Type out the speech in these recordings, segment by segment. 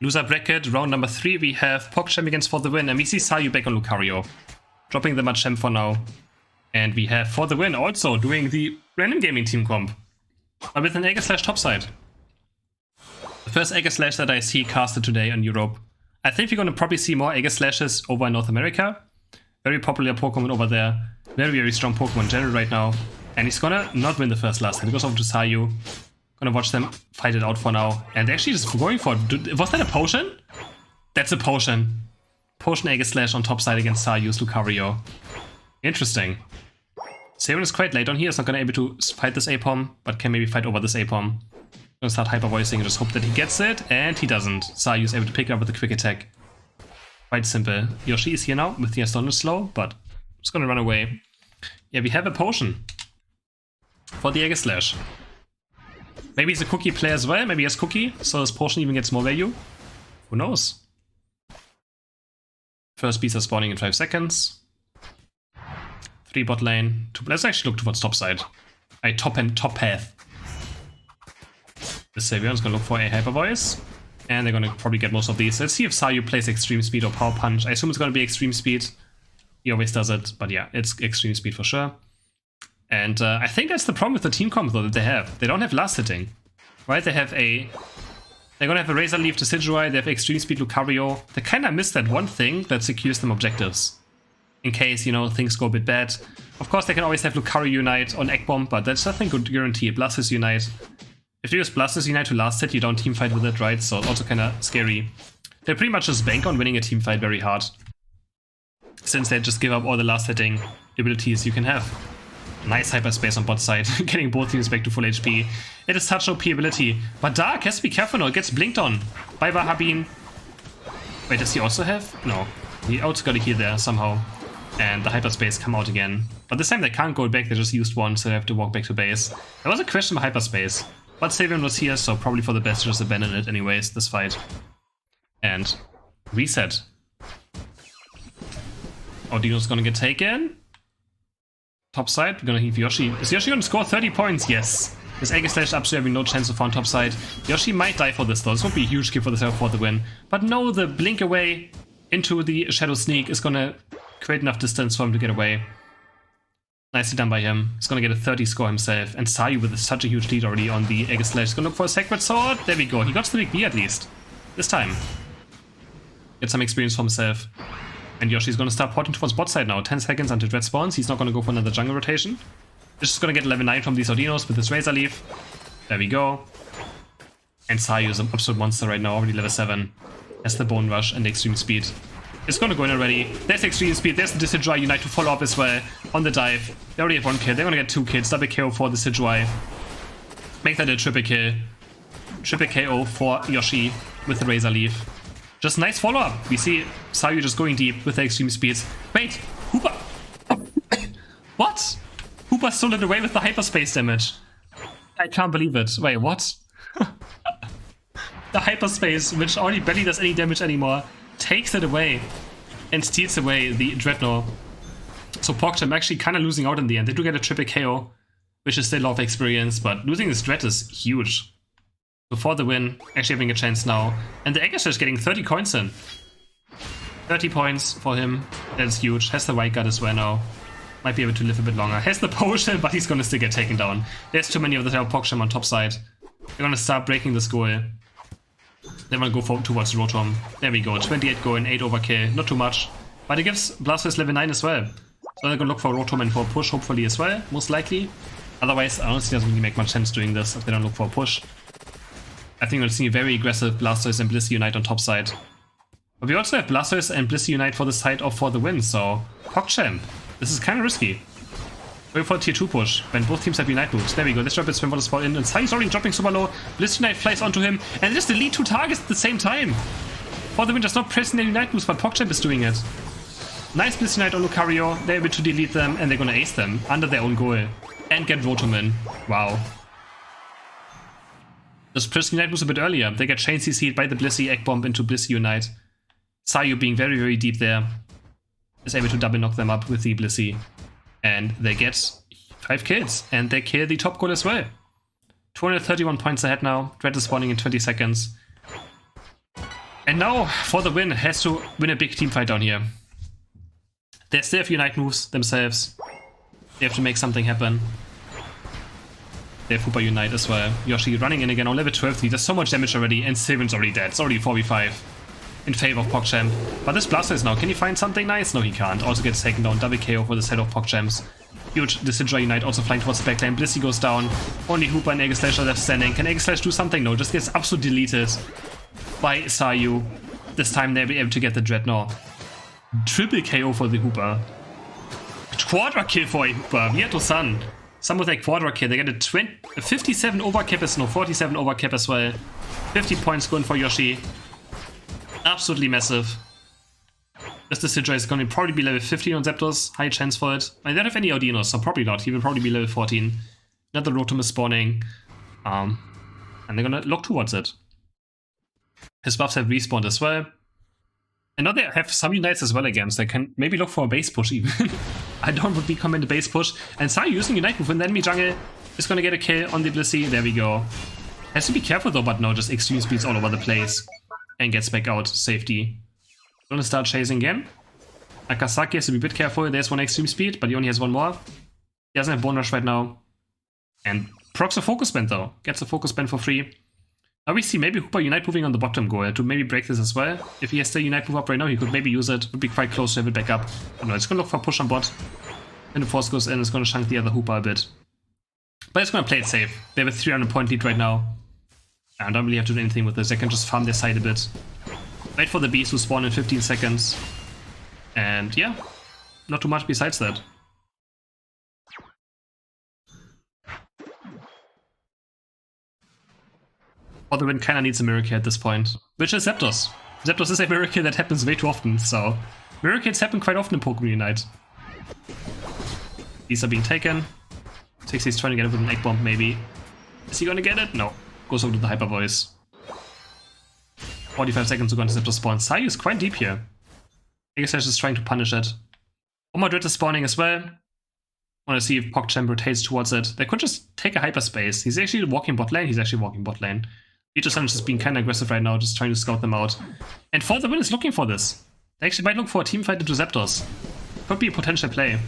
Loser bracket, round number 3, we have PogChamp against For the Win, and we see Sayu back on Lucario. Dropping the Machamp for now. And we have For the Win also doing the random gaming team comp. But with an Aegislash topside. The first Aegislash that I see casted today on Europe. I think we're going to probably see more Aegislashes over in North America. Very popular Pokemon over there. Very, very strong Pokemon in general right now. And he's gonna not win the first last hit. He goes over to Sayu. Gonna watch them fight it out for now. And they're actually just going for it. Was that a potion? That's a potion. Potion Aegislash on top side against Sayu's Lucario. Interesting. Sayon is quite late on here. He's not gonna be able to fight this Apom, but can maybe fight over this Apom. Gonna start hyper voicing and just hope that he gets it. And he doesn't. Sayu's able to pick it up with a quick attack. Quite simple. Yoshi is here now with the Astonish Slow, but just gonna run away. Yeah, we have a potion for the Aegislash. Maybe he's a cookie player as well. Maybe he has cookie, so his potion even gets more value. Who knows? First beasts are spawning in 5 seconds. 3 bot lane. Let's actually look towards top side. A top path. The Savion's gonna look for a Hyper Voice. And they're gonna probably get most of these. Let's see if Sayu plays Extreme Speed or Power Punch. I assume it's gonna be Extreme Speed. He always does it, but yeah, it's Extreme Speed for sure. And I think that's the problem with the team comp though that they have. They don't have last hitting, right? They're gonna have a Razor Leaf to Decidueye, they have Extreme Speed Lucario. They kinda miss that one thing that secures them objectives. In case, you know, things go a bit bad. Of course, they can always have Lucario Unite on Egg Bomb, but that's nothing good guarantee. Blastoise Unite. If you use Blastoise Unite to last hit, you don't team fight with it, right? So it's also kinda scary. They pretty much just bank on winning a team fight very hard, since they just give up all the last hitting abilities you can have. Nice hyperspace on bot side, getting both teams back to full HP. It is such OP ability, but Dark has to be careful now, it gets blinked on by Wahabin. Wait, does he also have? No, he also got a heal there somehow. And the hyperspace come out again. But this time they can't go back, they just used one, so they have to walk back to base. There was a question of hyperspace, but Savion was here, so probably for the best to just abandon it anyways, this fight. And reset. Odino's gonna get taken. Top side, we're gonna heave Yoshi. Is Yoshi gonna score 30 points? Yes. This Aegislash absolutely having no chance to find top side. Yoshi might die for this though. This would be a huge kill for the for the win. But no, the blink away into the Shadow Sneak is gonna create enough distance for him to get away. Nicely done by him. He's gonna get a 30 score himself. And Sayu with such a huge lead already on the Aegislash. He's gonna look for a Sacred Sword. There we go. He got to the big B at least. This time. Get some experience for himself. And Yoshi's gonna start porting towards bot side now. 10 seconds until Dread spawns. He's not gonna go for another jungle rotation. He's just gonna get level 9 from these Audinos with his Razor Leaf. There we go. And Sayu is an absolute monster right now, already level 7. Has the Bone Rush and the Extreme Speed. It's gonna go in already. There's Extreme Speed, there's the Decidueye Unite to follow up as well on the dive. They already have 1 kill, they're gonna get 2 kills. Double KO for the Decidueye. Make that a triple kill. Triple KO for Yoshi with the Razor Leaf. Just nice follow-up. We see Sayu just going deep with the Extreme Speeds. Wait, Hooper! What? Hooper stole it away with the hyperspace damage. I can't believe it. Wait, what? The hyperspace, which already barely does any damage anymore, takes it away and steals away the Dreadnought. So PogChamp actually kind of losing out in the end. They do get a triple KO, which is still a lot of experience, but losing this Dread is huge. Before the win, actually having a chance now. And the Aegislash is getting 30 coins in. 30 points for him. That is huge. Has the White Guard as well now. Might be able to live a bit longer. Has the potion, but he's gonna still get taken down. There's too many of the PogChamp on top side. They're gonna start breaking this goal. They wanna go towards Rotom. There we go. 28 goal and 8 overkill. Not too much. But it gives Blastoise level 9 as well. So they're gonna look for Rotom and for a push, hopefully as well. Most likely. Otherwise, honestly, doesn't really make much sense doing this if they don't look for a push. I think we'll see very aggressive Blastoise and Blissey Unite on top side. But we also have Blastoise and Blissey Unite for the side of For the Win, so PogChamp. This is kind of risky. Wait for a tier 2 push, when both teams have Unite moves. There we go, let's drop it swim for the spot in, and Sayu's already dropping super low. Blissey Unite flies onto him, and just delete 2 targets at the same time. For the Win does not press their Unite moves, but PogChamp is doing it. Nice Blissey Unite on Lucario, they're able to delete them, and they're gonna ace them under their own goal. And get Rotom in. Wow. Just press Unite moves a bit earlier. They get Chain CC'd by the Blissey Egg Bomb into Blissey Unite. Sayu being very, very deep there is able to double knock them up with the Blissey. And they get 5 kills. And they kill the top goal as well. 231 points ahead now. Dread is spawning in 20 seconds. And now, for the win, has to win a big team fight down here. They still have Unite moves themselves. They have to make something happen. They have Hooper Unite as well. Yoshi running in again on level 12. He does so much damage already, and Sylvan's already dead. It's already 4v5 in favor of PogChamp. But this Blastoise now, can he find something nice? No, he can't. Also gets taken down. Double KO for the set of PogChamps. Huge Disintegra Unite also flying towards the backlane. Blissey goes down. Only Hooper and Aegislash are left standing. Can Aegislash do something? No, just gets absolutely deleted by Sayu. This time they'll be able to get the Dreadnought. Triple KO for the Hooper. Quadra kill for a Hooper. Mieto-san. Some with a quadra kill. They get a 57 overcap as no 47 overcap as well. 50 points going for Yoshi. Absolutely massive. This Disintegra is going to probably be level 15 on Zapdos. High chance for it. I don't have any Audinos, so probably not. He will probably be level 14. Another Rotom is spawning. And they're going to look towards it. His buffs have respawned as well. And now they have some Unites as well again, so they can maybe look for a base push even. I don't would recommend a base push. And Sayu using Unite move in the enemy jungle is going to get a kill on the Blissey. There we go. Has to be careful though, but no, just extreme speeds all over the place. And gets back out. Safety. Gonna start chasing again. Akasaki has to be a bit careful. There's one extreme speed, but he only has one more. He doesn't have Bone Rush right now. And procs a Focus Band though. Gets a Focus Band for free. Now we see maybe Hooper Unite moving on the bottom goal to maybe break this as well. If he has the Unite move up right now, he could maybe use it. Would be quite close to have it back up. But no, it's gonna look for push on bot. When the force goes in, it's gonna chunk the other Hooper a bit. But it's gonna play it safe. They have a 300 point lead right now. I don't really have to do anything with this. They can just farm their side a bit. Wait for the beast to spawn in 15 seconds. And yeah, not too much besides that. For the win kinda needs a miracle at this point. Which is Zapdos. Zapdos is a miracle that happens way too often, so miracles happen quite often in Pokemon Unite. These are being taken. 60's trying to get it with an Egg Bomb maybe. Is he gonna get it? No. Goes over to the Hyper Voice. 45 seconds to go into Zapdos spawn. Sayu is quite deep here. Aegislash is trying to punish it. Omadrid is spawning as well. Want to see if PogChamp rotates towards it. They could just take a hyperspace. He's actually walking bot lane. He's actually walking bot lane. Vitosan is just being kind of aggressive right now, just trying to scout them out. And For the Win is looking for this. They actually might look for a team fight into Zapdos. Could be a potential play.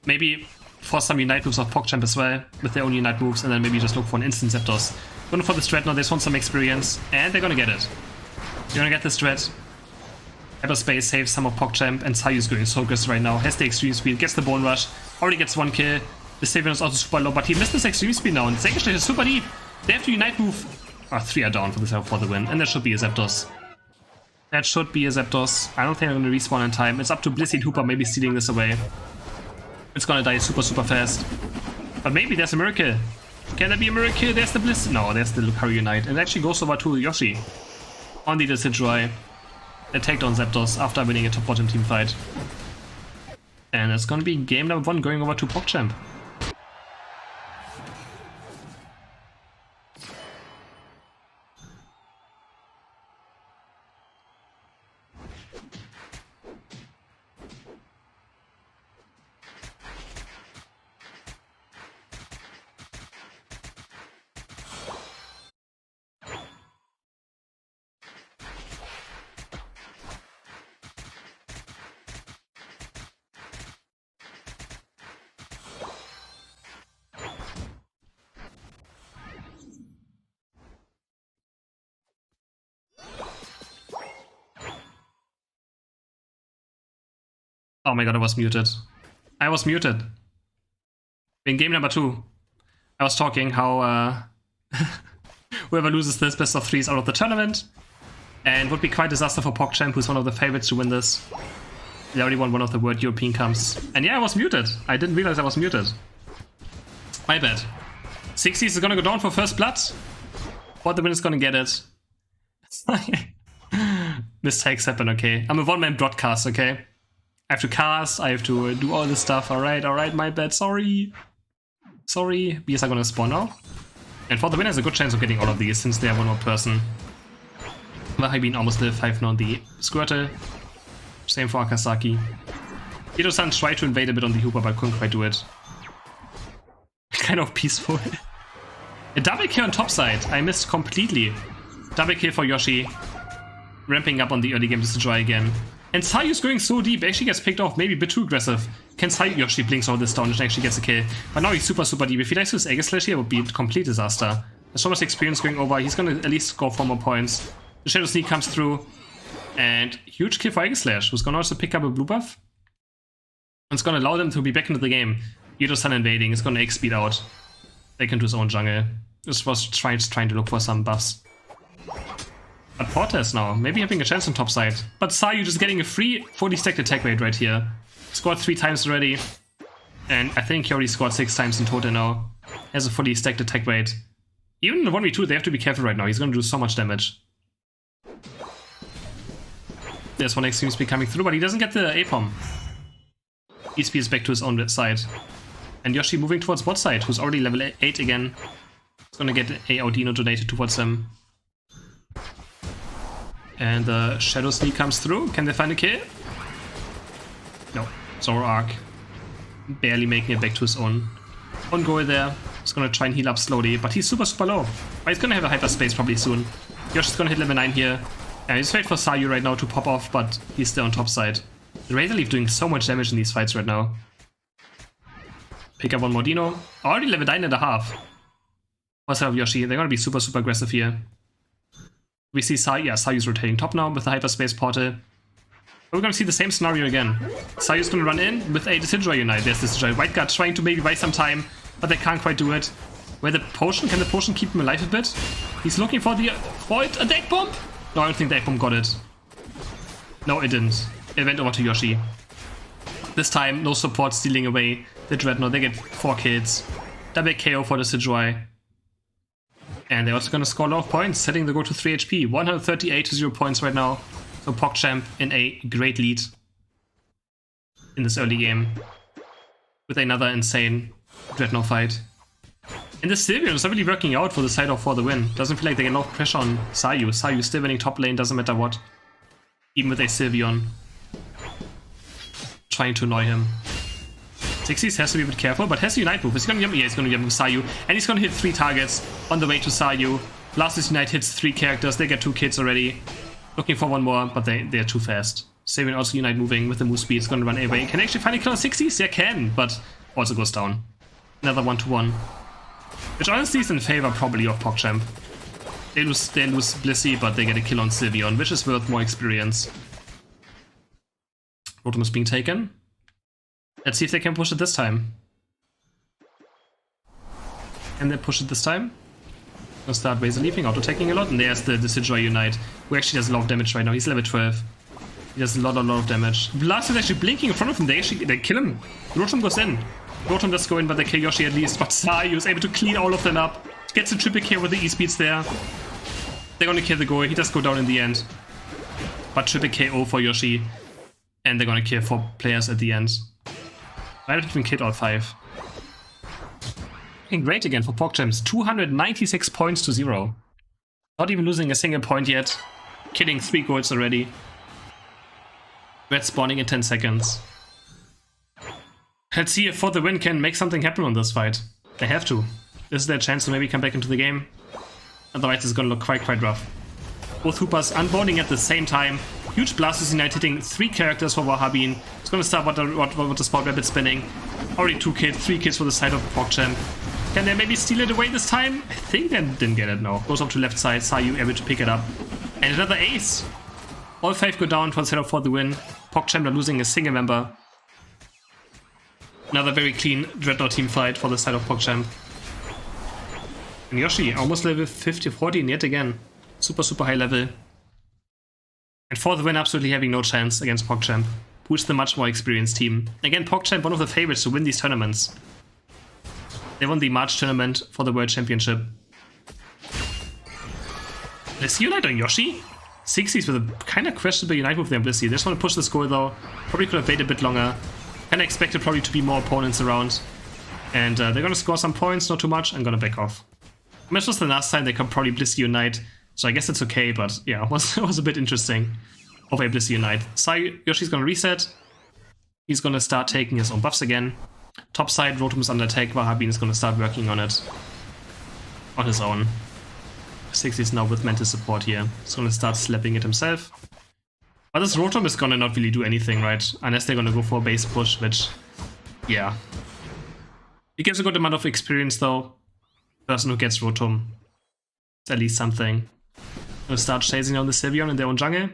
Maybe force some Unite moves of PogChamp as well, with their own Unite moves, and then maybe just look for an instant Zapdos. Going for the strat now, they just want some experience, and they're gonna get it. They're gonna get the strat. Hyperspace saves some of PogChamp, and Sayu's going so aggressive right now. Has the extreme speed, gets the Bone Rush, already gets one kill. The Savior is also super low, but he missed this extreme speed now, and Aegislash is super deep. They have to Unite move. 3 are down for the win, and that should be a Zapdos. That should be a Zapdos. I don't think I'm gonna respawn in time. It's up to Blissey and Hooper maybe stealing this away. It's gonna die super fast. But maybe there's a miracle. Can there be a miracle? There's the Bliss. No, there's the Lucario Unite. And it actually goes over to Yoshi. On the Disintegra. They take down Zapdos after winning a top bottom team fight. And it's gonna be game number 1 going over to PogChamp. Oh my god, I was muted. I was muted. In game number 2, I was talking how whoever loses this best of 3 is out of the tournament. And would be quite a disaster for PogChamp, who's one of the favorites to win this. They already won one of the World European Cups. And yeah, I was muted. I didn't realize I was muted. My bad. 60s is gonna go down for first blood. For the win is gonna get it. Mistakes happen, okay? I'm a one-man broadcast, okay? I have to cast, I have to do all this stuff. Alright, my bad. Sorry. Bees are gonna spawn now. And For the Win has a good chance of getting all of these since they are one more person. Wahabin almost level 5 now on the Squirtle. Same for Akasaki. Hito-san tried to invade a bit on the Hooper but couldn't quite do it. Kind of peaceful. A double kill on top side. I missed completely. Double kill for Yoshi. Ramping up on the early game Decidueye again. And Sayu's going so deep, actually gets picked off, maybe a bit too aggressive. Can Sayu Yoshi blinks all this down and actually gets a kill. But now he's super deep. If he dies to his Egg Slash here, it would be a complete disaster. There's so much experience going over, he's gonna at least score 4 more points. The Shadow Sneak comes through. And huge kill for Egg Slash, who's gonna also pick up a blue buff. And it's gonna allow them to be back into the game. Yudo-san invading, it's gonna Egg speed out. Back into his own jungle. This was trying to look for some buffs. But Portes now, maybe having a chance on top side. But Sayu just getting a free 40 stacked attack rate right here. Scored 3 times already. And I think he already scored 6 times in total now. Has a fully stacked attack rate. Even in the 1v2, they have to be careful right now. He's gonna do so much damage. There's one extreme speed coming through, but he doesn't get the A-Pom. ESP is back to his own side. And Yoshi moving towards bot side, who's already level 8 again. He's gonna get a Audino donated towards him. And the Shadow Sneak comes through. Can they find a kill? No. Zoroark. Barely making it back to his own goal there. He's gonna try and heal up slowly, but he's super low. But he's gonna have a hyperspace probably soon. Yoshi's gonna hit level 9 here. And he's waiting for Sayu right now to pop off, but he's still on top side. The Razor Leaf doing so much damage in these fights right now. Pick up one more Dino. Already level 9.5. What's up, Yoshi? They're gonna be super aggressive here. We see Sayu, yeah, Sayu's rotating top now with the hyperspace portal. But we're gonna see the same scenario again. Sayu's gonna run in with a Decidueye Unite. There's Decidueye. White Guard trying to maybe buy some time, but they can't quite do it. Where the potion? Can the potion keep him alive a bit? He's looking for the Void Attack Bomb? No, I don't think the Egg Bomb got it. No, it didn't. It went over to Yoshi. This time, no support stealing away the Dreadnought. They get 4 kills. Double KO for the Decidueye. And they're also going to score a lot of points, setting the goal to 3 HP. 138 to 0 points right now. So PogChamp in a great lead in this early game. With another insane Dreadnought fight. And the Sylveon is not really working out for the side of for the win. Doesn't feel like they get a lot of pressure on Sayu. Sayu still winning top lane, doesn't matter what. Even with a Sylveon. Trying to annoy him. Xyz has to be a bit careful, but has the Unite move. He's gonna he's gonna with Sayu. And he's gonna hit 3 targets on the way to Sayu. Last's Unite hits 3 characters, they get 2 kills already. Looking for one more, but they're too fast. Sylveon also Unite moving with the move speed, is gonna run away. Can they actually find a kill on Xyz? Yeah, can, but also goes down. Another 1-1. Which honestly is in favor probably of PogChamp. They lose Blissey, but they get a kill on Sylveon, which is worth more experience. Rotom is being taken. Let's see if they can push it this time. Can they push it this time? Gonna start Razor Leafing, auto-taking a lot, and there's the Decidueye Unite, who actually does a lot of damage right now. He's level 12. He does a lot of damage. Blast is actually blinking in front of him. They kill him. Rotom goes in. Rotom does go in, but they kill Yoshi at least. But Sayu is able to clean all of them up. Gets a triple kill with the E-speeds there. They're gonna kill the goal. He does go down in the end. But triple KO for Yoshi. And they're gonna kill 4 players at the end. Might have even killed all 5. Looking great again for PogChamps. 296 points to 0. Not even losing a single point yet. Killing 3 goals already. Red spawning in 10 seconds. Let's see if For the Win can make something happen on this fight. They have to. This is their chance to maybe come back into the game. Otherwise it's gonna look quite rough. Both Hoopers unbounding at the same time. Huge Blasters Unite hitting 3 characters for Wahhabin. It's gonna start with the Spot Rabbit spinning. Already 2 kills, 3 kills for the side of PogChamp. Can they maybe steal it away this time? I think they didn't get it, no. Goes up to left side, Sayu able to pick it up. And another ace! All 5 go down towards head For the Win. PogChamp not losing a single member. Another very clean Dreadnought team fight for the side of PogChamp. And Yoshi, almost level 50-14 yet again. Super high level. And For the Win absolutely having no chance against PogChamp, who is the much more experienced team. Again, PogChamp, one of the favorites to win these tournaments. They won the March tournament for the World Championship. Let's see Unite on Yoshi. Xyz with a kind of questionable Unite move there on Blissey. They just want to push this goal though. Probably could have waited a bit longer. Kind of expected probably to be more opponents around. And they're going to score some points, not too much. I'm going to back off. I mean, this was the last time they could probably Blissey Unite. So I guess it's okay, but yeah, it was a bit interesting of a Blissey Unite. Yoshi's gonna reset. He's gonna start taking his own buffs again. Top side, Rotom is under attack, Wahhabin is gonna start working on it on his own. 60s now with mental support here. He's gonna start slapping it himself. But this Rotom is gonna not really do anything, right? Unless they're gonna go for a base push, which, yeah. It gives a good amount of experience though. Person who gets Rotom. It's at least something. Gonna start chasing down the Sylveon in their own jungle.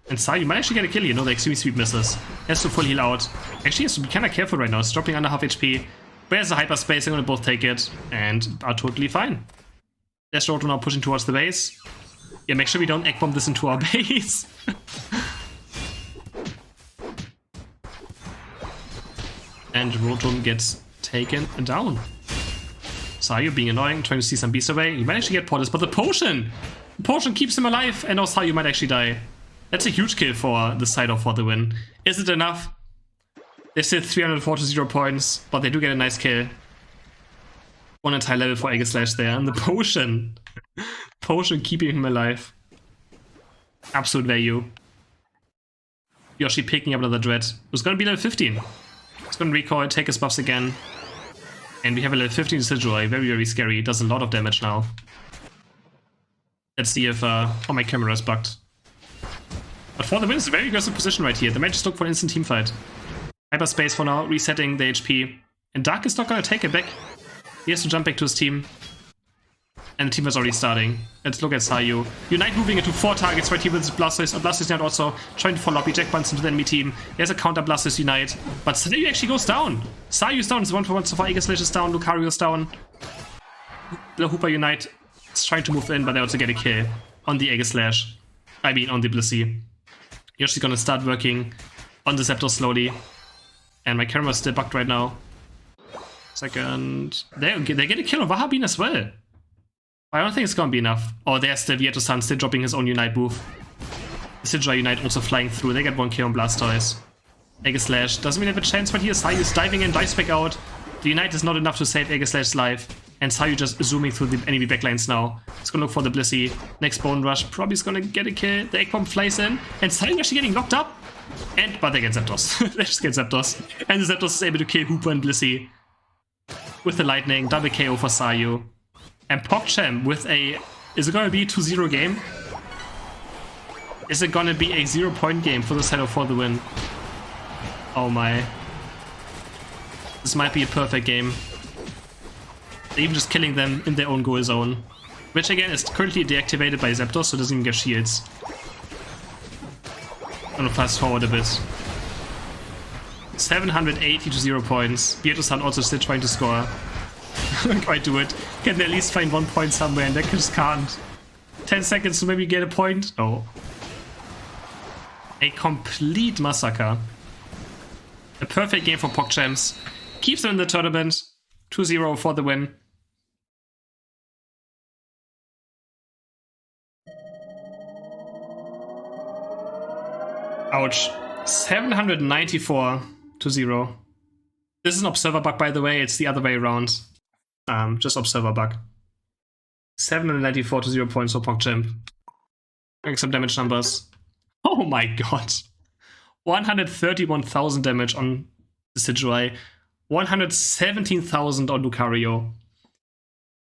And Sayu might actually get a kill here. No, the extreme sweep misses. He has to full heal out. Actually, he has to be kind of careful right now. He's dropping under half HP. But there's a hyperspace. They're gonna both take it and are totally fine. There's Rotom now pushing towards the base. Yeah, make sure we don't egg bomb this into our base. And Rotom gets taken down. Sayu being annoying, trying to see some beasts away. He might actually get Portis, but the potion! The potion keeps him alive, and now Sayu might actually die. That's a huge kill for the side off for the win. Is it enough? They're still 340 points, but they do get a nice kill. One entire level for Aegislash there, and the potion. Potion keeping him alive. Absolute value. Yoshi picking up another Dread. It's gonna be level 15. It's gonna recoil, take his buffs again. And we have a level 15 Decidueye, very, very scary. It does a lot of damage now. Let's see if... oh, my camera is bugged. But for the win, it's a very aggressive position right here. They might just look for an instant teamfight. Hyperspace for now, resetting the HP. And Dark is not gonna take it back. He has to jump back to his team. And the team is already starting. Let's look at Sayu. Unite moving into 4 targets right here with his Blastoise. Blastoise Unite also trying to follow up. He jack buns into the enemy team. There's a counter Blastoise Unite. But Sayu actually goes down. Sayu's down. It's 1-for-1 so far. Aegislash is down. Lucario is down. The Hooper Unite is trying to move in, but they also get a kill on the Aegislash. I mean, on the Blissey. Yoshi's gonna start working on the Zapdos slowly. And my camera is still bugged right now. Second. They get a kill on Wahabin as well. I don't think it's gonna be enough. Oh, there's the Vieto-san still dropping his own Unite move. The Sidra Unite also flying through. They get 1 kill on Blastoise. Aegislash doesn't really have a chance right here. Sayu is diving in, dives back out. The Unite is not enough to save Aegislash's life. And Sayu just zooming through the enemy backlines now. He's gonna look for the Blissey. Next Bone Rush. Probably is gonna get a kill. The Egg Bomb flies in. And Sayu actually getting knocked up. But they get Zapdos. They just get Zapdos. And the Zapdos is able to kill Hooper and Blissey. With the Lightning. Double KO for Sayu. And PogChamp with a... Is it gonna be a 2-0 game? Is it gonna be a 0-point game for the side of for the win? Oh my. This might be a perfect game. They're even just killing them in their own goal zone. Which again is currently deactivated by Zapdos, so it doesn't even get shields. I'm gonna fast forward a bit. 780 to 0 points. Vieto-san also still trying to score. Can't quite do it. Can at least find 1 point somewhere, and they just can't. 10 seconds to maybe get a point. Oh. A complete massacre. A perfect game for PogChamps. Keeps them in the tournament. 2-0 for the win. Ouch. 794 to 0. This is an observer bug, by the way. It's the other way around. Just observer bug. 794 to 0 points for PogChamp. Getting some damage numbers. Oh my god. 131,000 damage on the Decidueye. 117,000 on Lucario.